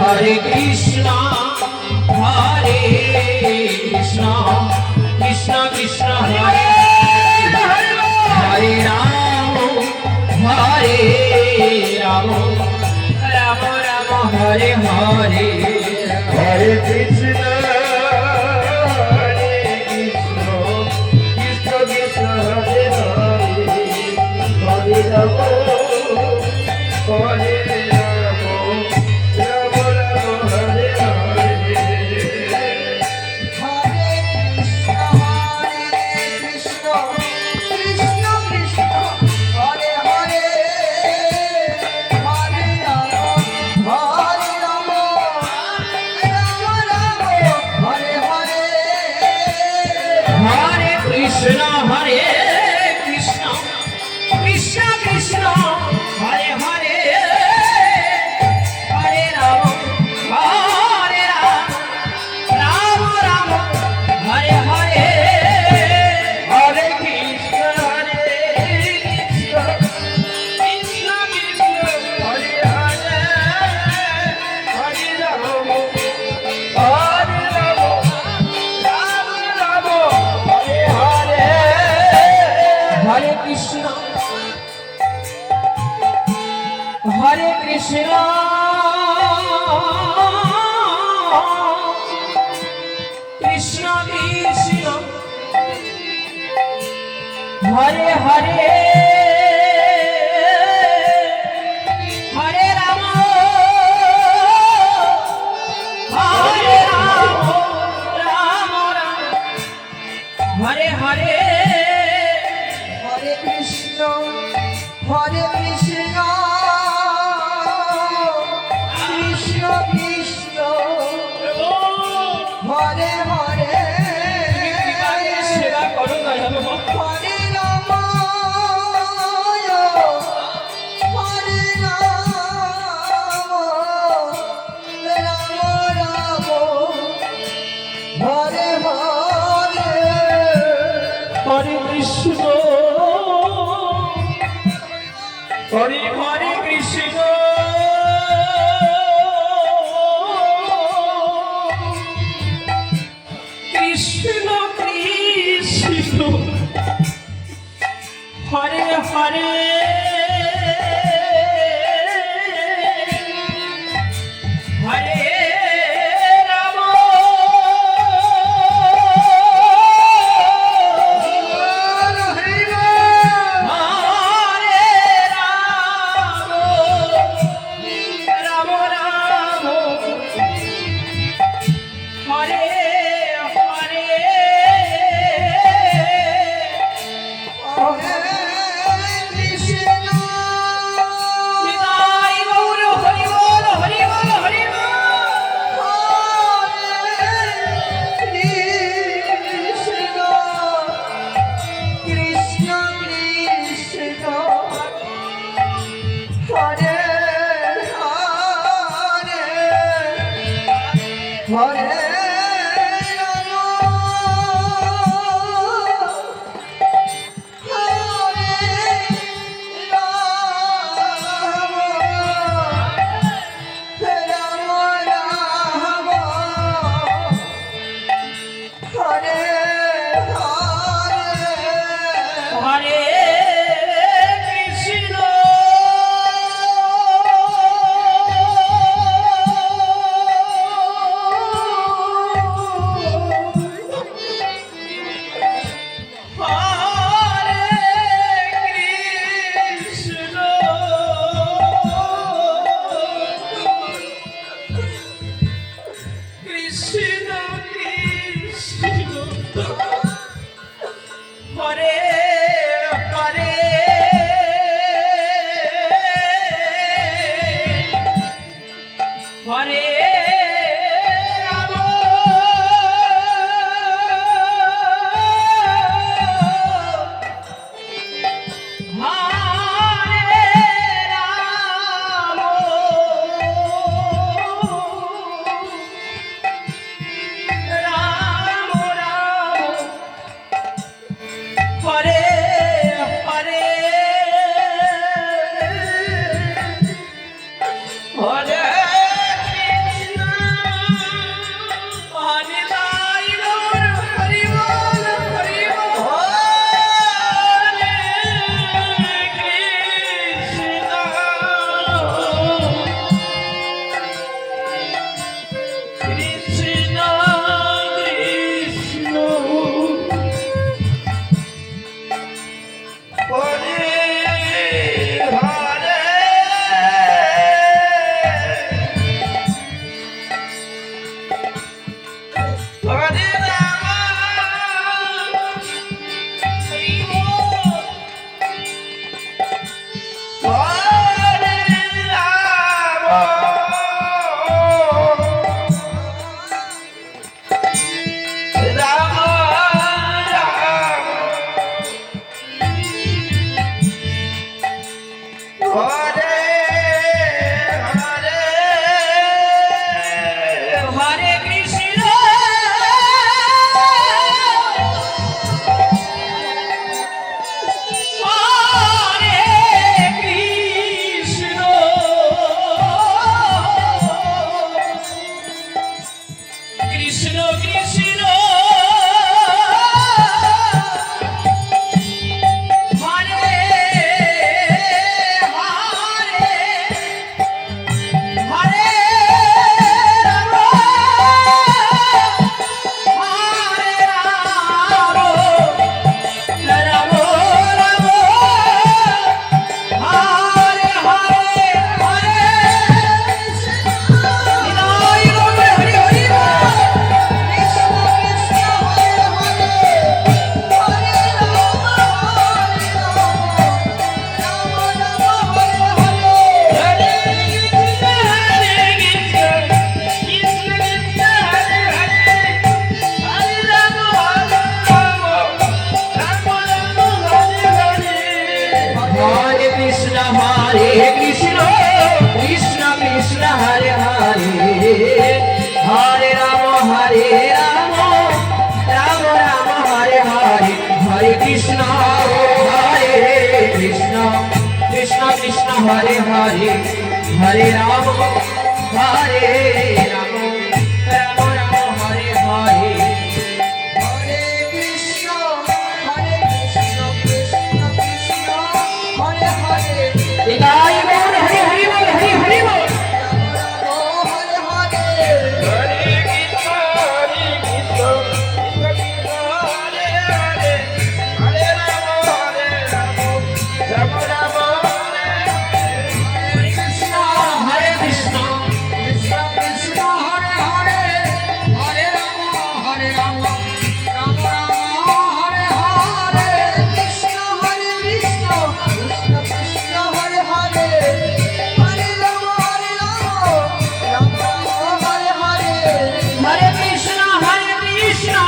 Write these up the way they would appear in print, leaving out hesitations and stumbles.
Hare Krishna, Hare Krishna, Krishna Krishna, Hare Hare Rama, Hare Rama, Rama Rama, Hare Hare, Hare Krishna, Hare Krishna, Krishna Krishna, Hare Hare, Hare Rama, Hare Krishna, Hare Krishna, Krishna Krishna, Hare Hare, Hare Rama, Hare Rama, Rama Rama, Hare Hare, Hare Krishna, Hare Krishna, Krishna Krishna, Hare Hare, Hare Rama, Hare Rama, Rama Rama, Hare Hare. Hare Krishna, Hare Krishna, Krishna Krishna, Hare Hare, Hare Rama, Hare Rama, Rama Rama, Hare Hare. Hare Krishna, Hare Krishna, Krishna Krishna, Hare Hare, সেবা করো দয়াল বাবা। Hare Rama, Hare Rama, Rama Rama, Hare Hare. হরে কৃষ্ণ, হরে হরে কৃষ্ণ, কৃষ্ণ কৃষ্ণ, হরে হরে, হরে রাম, হরে Ram, Ram Ram, Hare Hare, Hare Krishna, Hare Hare Hare Krishna হরে কৃষ্ণ কৃষ্ণ কৃষ্ণ হরে হরে হরে রাম হরে রাম রাম রাম হরে হরে হরে নিতাই গৌর হরি হরি हरे कृष्ण कृष्ण कृष्ण हरे हरे हरे राम राम राम हरे हरे हरे कृष्ण कृष्ण कृष्ण हरे हरे हरे राम राम राम हरे हरे निताई गौर हरि हरि बोल हरि हरि बोल हरे कृष्ण कृष्ण कृष्ण हरे हरे हरे राम राम राम हरे हरे कृष्ण कृष्ण कृष्ण हरे हरे हरे राम हरे राम राम राम हरे हरे हरे कृष्ण कृष्ण कृष्ण हरे हरे हरे राम हरे राम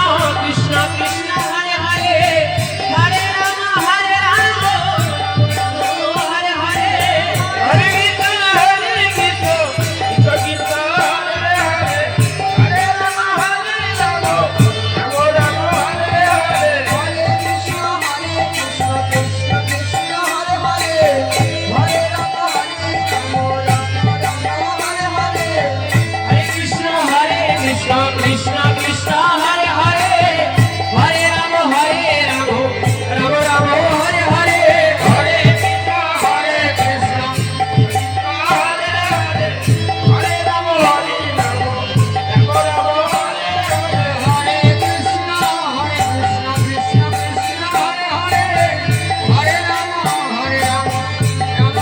हरे हरे हरे कृष्ण कृष्ण हरे हरे हरे राम राम हरे हरे हरे कृष्ण कृष्ण कृष्ण हरे हरे हरे राम राम राम हरे हरे हरे कृष्ण हरे हरे हरे राम राम हरे हरे हरे कृष्ण कृष्ण कृष्ण हरे हरे हरे राम राम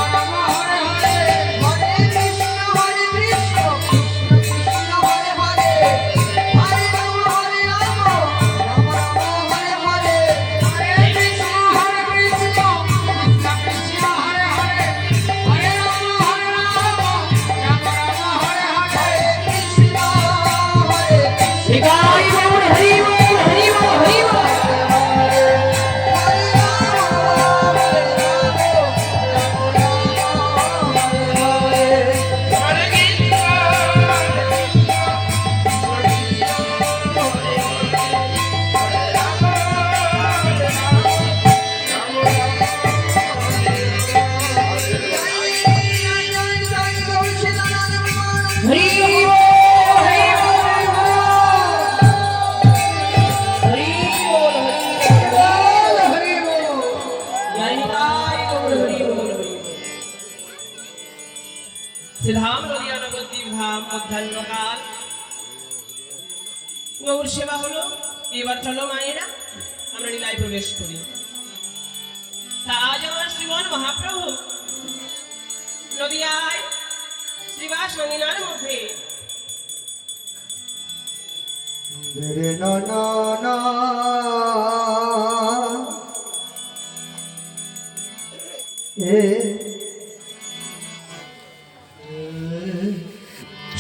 राम हरे हरे हरे कृष्ण कृष्ण कृष्ण हरे हरे हरे राम राम हरे हरे निताई गौर हरि बोल हरि बोल हरि बोल हरे हरि बोल हरि बोल हरि बोल जय निताई गौर हरि बोल सिद्धाम নদী ধাম মধ্যাহ্নকাল গৌর সেবা হলো এবার চলো মায়েরা আমরা লীলায় প্রবেশ করি তা আজ আমার শ্রীমন মহাপ্রভু নদিয়ায় শ্রীবাস নদীনার মধ্যে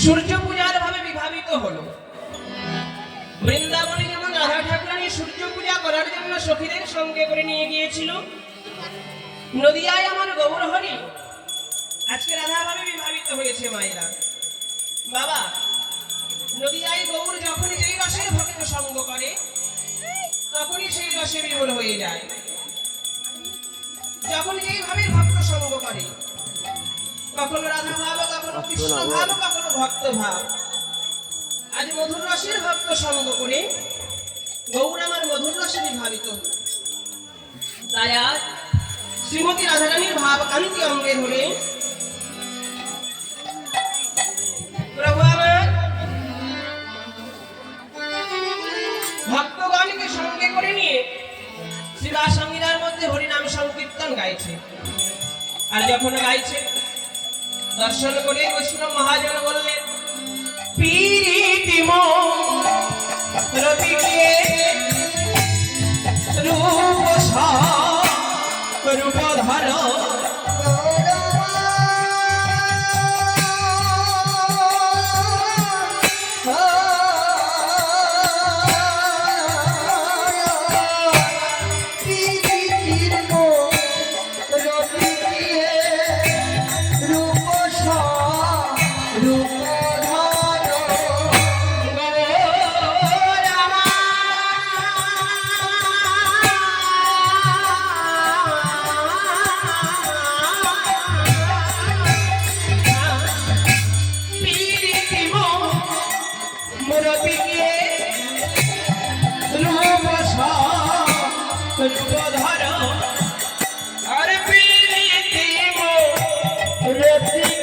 সূর্য পূজার ভাবে বিভাবিত হলো। বৃন্দাবনে যেমন রাধা ঠাকুরানী সূর্য পূজা করার জন্য সখীদের সঙ্গে করে নিয়ে গিয়েছিল, নদিয়ায় আমার গৌর হরি আজকে রাধাভাবে বিভাবিত হয়েছে মায়েরা। বাবা, নদীয়ায় গৌর যখনই যেই রসের ভক্ত সঙ্গ করে তখনই সেই রসে বিমূল হয়ে যায়। যখন যেইভাবে ভক্ত সঙ্গ করে, কখনো রাধা ভাব, কখনো কৃষ্ণ ভাব, কখনো ভক্ত ভাব। আজ মধুর রসের ভক্ত সঙ্গ করে গৌর আমার মধুর রসে বিভাবিত। তাই আজ শ্রীমতী রাধারানীর ভাব কান্তি অঙ্গে ধরে প্রভু আমার ভক্তগণকে সঙ্গে করে নিয়ে শিবা সংগীতার মধ্যে হরিনাম সংকীর্তন গাইছে। আর যখন গাইছে, দর্শন করে বৈষ্ণব মহাজন বললেন, পীরিতিম রবিকে রূপ রূপ ধর আরে প্রীতিম রতিকে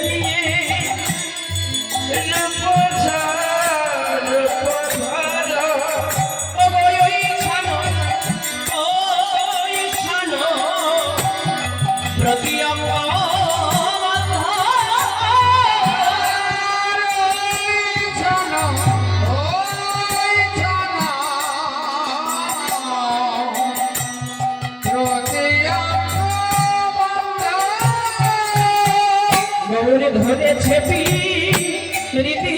ধরেছে পীরিতি